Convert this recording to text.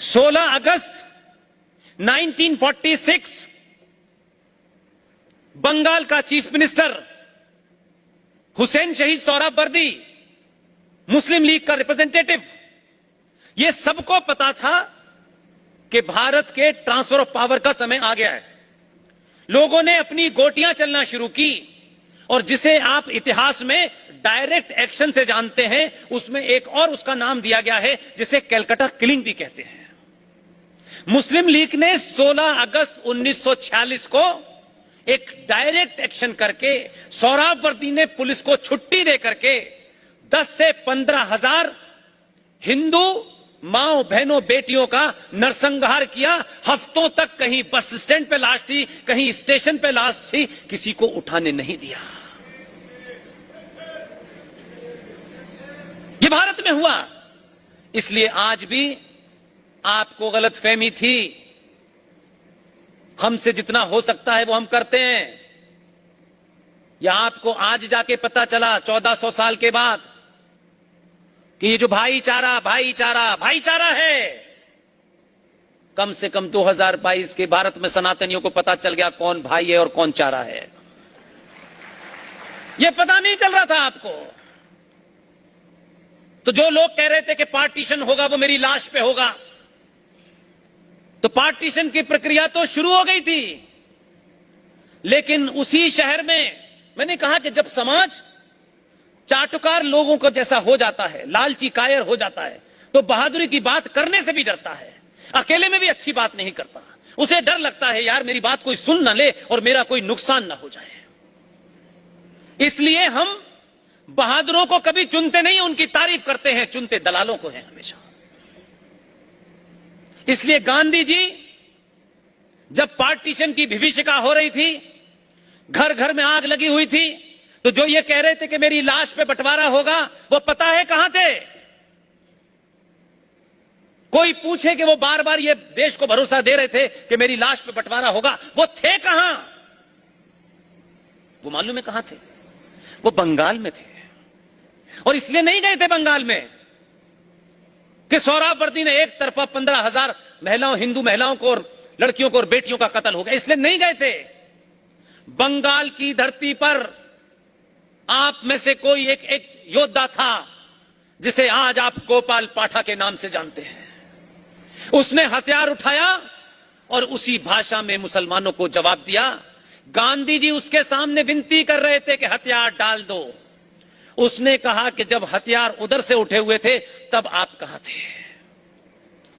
16 अगस्त 1946 बंगाल का chief minister Hussain शहीद सोहरावर्दी, मुस्लिम league का रिप्रेजेंटेटिव, यह सबको पता था कि भारत के ट्रांसफर ऑफ पावर का समय आ गया है। लोगों ने अपनी गोटियां चलना शुरू की और जिसे आप इतिहास में डायरेक्ट एक्शन से जानते हैं, उसमें एक और उसका नाम दिया गया है जिसे कैलकाटा किलिंग भी कहते हैं। मुस्लिम लीग ने 16 अगस्त 1946 को एक डायरेक्ट एक्शन करके सोहरावर्दी ने पुलिस को छुट्टी दे करके 10 से 15 हजार हिंदू माओ बहनों बेटियों का नरसंहार किया। हफ्तों तक कहीं बस स्टैंड पे लाश थी, कहीं स्टेशन पे लाश थी, किसी को उठाने नहीं दिया। ये भारत में हुआ। इसलिए आज भी आपको गलतफहमी थी। हमसे जितना हो सकता है वो हम करते हैं। या आपको आज जाके पता चला 1400 साल के बाद कि ये जो भाईचारा है, कम से कम 2022 के भारत में सनातनियों को पता चल गया कौन भाई है और कौन चारा है। ये पता नहीं चल रहा था आपको। तो जो लोग कह रहे थे कि पार्टीशन होगा वो मेरी लाश पे होगा, तो पार्टीशन की प्रक्रिया तो शुरू हो गई थी। लेकिन उसी शहर में मैंने कहा कि जब समाज चाटुकार लोगों को जैसा हो जाता है, लालची कायर हो जाता है, तो बहादुरी की बात करने से भी डरता है। अकेले में भी अच्छी बात नहीं करता। उसे डर लगता है यार मेरी बात कोई सुन ना ले और मेरा कोई नुकसान ना हो जाए। इसलिए हम बहादुरों को कभी चुनते नहीं, उनकी तारीफ करते हैं, चुनते दलालों को हैं हमेशा। इसलिए गांधी जी जब पार्टीशन की विभीषिका हो रही थी, घर घर में आग लगी हुई थी, तो जो ये कह रहे थे कि मेरी लाश पे बंटवारा होगा, वो पता है कहां थे? कोई पूछे कि वो बार बार ये देश को भरोसा दे रहे थे कि मेरी लाश पे बंटवारा होगा, वो थे कहां? वो मालूम है कहां थे? वो बंगाल में थे। और इसलिए नहीं गए थे बंगाल में कि सोहरावर्दी ने एक तरफा 15,000 महिलाओं, हिंदू महिलाओं को और लड़कियों को और बेटियों का कत्ल हो गया, इसलिए नहीं गए थे। बंगाल की धरती पर आप में से कोई एक योद्धा था जिसे आज आप गोपाल पाठा के नाम से जानते हैं। उसने हथियार उठाया और उसी भाषा में मुसलमानों को जवाब दिया। गांधी जी उसके सामने विनती कर रहे थे कि हथियार डाल दो। उसने कहा कि जब हथियार उधर से उठे हुए थे तब आप कहां थे?